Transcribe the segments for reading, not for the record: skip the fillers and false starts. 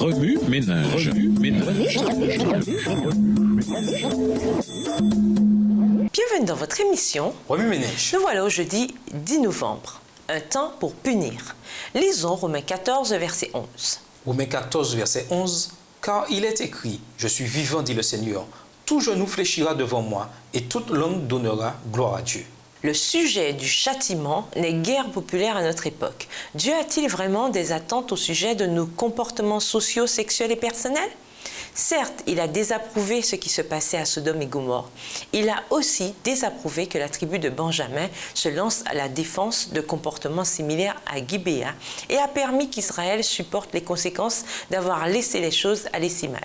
Remue ménage. Bienvenue dans votre émission Remue ménage. Nous voilà au jeudi 10 novembre. Un temps pour punir. Lisons Romains 14, verset 11. Romains 14, verset 11. Car il est écrit, je suis vivant, dit le Seigneur. Tout genou fléchira devant moi et toute langue donnera gloire à Dieu. Le sujet du châtiment n'est guère populaire à notre époque. Dieu a-t-il vraiment des attentes au sujet de nos comportements sociaux, sexuels et personnels? Certes, il a désapprouvé ce qui se passait à Sodome et Gomorrhe. Il a aussi désapprouvé que la tribu de Benjamin se lance à la défense de comportements similaires à Gibéa et a permis qu'Israël supporte les conséquences d'avoir laissé les choses aller si mal.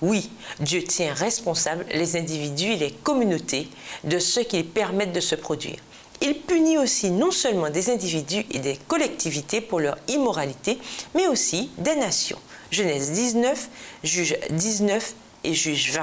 Oui, Dieu tient responsables les individus et les communautés de ce qu'ils permettent de se produire. Il punit aussi non seulement des individus et des collectivités pour leur immoralité, mais aussi des nations. Genèse 19, Juge 19 et Juge 20.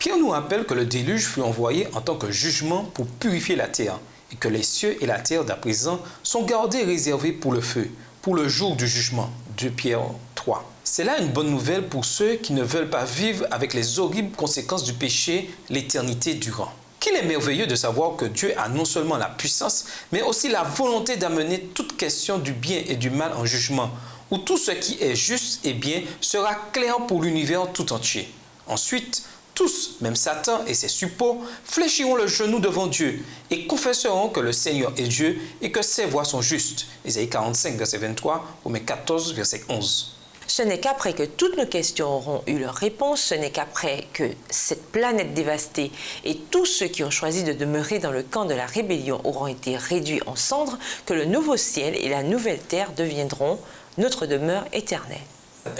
Pierre nous rappelle que le déluge fut envoyé en tant que jugement pour purifier la terre et que les cieux et la terre d'à présent sont gardés et réservés pour le feu, pour le jour du jugement. 2 Pierre 3. C'est là une bonne nouvelle pour ceux qui ne veulent pas vivre avec les horribles conséquences du péché l'éternité durant. Qu'il est merveilleux de savoir que Dieu a non seulement la puissance, mais aussi la volonté d'amener toute question du bien et du mal en jugement, où tout ce qui est juste et bien sera clair pour l'univers tout entier. Ensuite, tous, même Satan et ses suppôts, fléchiront le genou devant Dieu et confesseront que le Seigneur est Dieu et que ses voies sont justes. Ésaïe 45, verset 23, Romains 14, verset 11. Ce n'est qu'après que toutes nos questions auront eu leur réponse, ce n'est qu'après que cette planète dévastée et tous ceux qui ont choisi de demeurer dans le camp de la rébellion auront été réduits en cendres, que le nouveau ciel et la nouvelle terre deviendront notre demeure éternelle.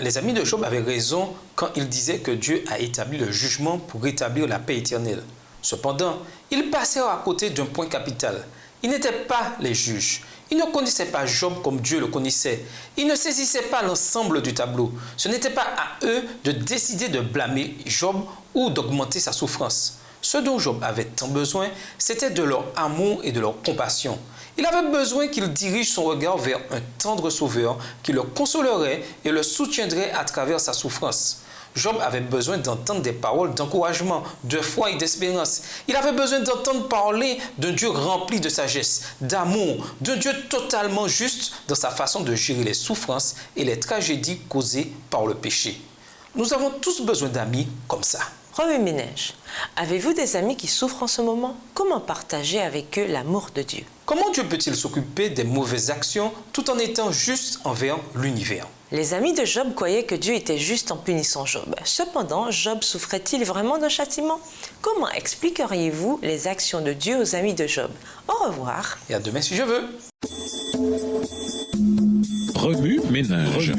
Les amis de Job avaient raison quand ils disaient que Dieu a établi le jugement pour rétablir la paix éternelle. Cependant, ils passèrent à côté d'un point capital. Ils n'étaient pas les juges. Ils ne connaissaient pas Job comme Dieu le connaissait. Ils ne saisissaient pas l'ensemble du tableau. Ce n'était pas à eux de décider de blâmer Job ou d'augmenter sa souffrance. Ce dont Job avait tant besoin, c'était de leur amour et de leur compassion. Il avait besoin qu'il dirige son regard vers un tendre sauveur qui le consolerait et le soutiendrait à travers sa souffrance. Job avait besoin d'entendre des paroles d'encouragement, de foi et d'espérance. Il avait besoin d'entendre parler d'un Dieu rempli de sagesse, d'amour, d'un Dieu totalement juste dans sa façon de gérer les souffrances et les tragédies causées par le péché. Nous avons tous besoin d'amis comme ça. Remue ménage. Avez-vous des amis qui souffrent en ce moment? Comment partager avec eux l'amour de Dieu? Comment Dieu peut-il s'occuper des mauvaises actions tout en étant juste envers l'univers? Les amis de Job croyaient que Dieu était juste en punissant Job. Cependant, Job souffrait-il vraiment d'un châtiment? Comment expliqueriez-vous les actions de Dieu aux amis de Job? Au revoir. Et à demain si je veux. Remue ménage.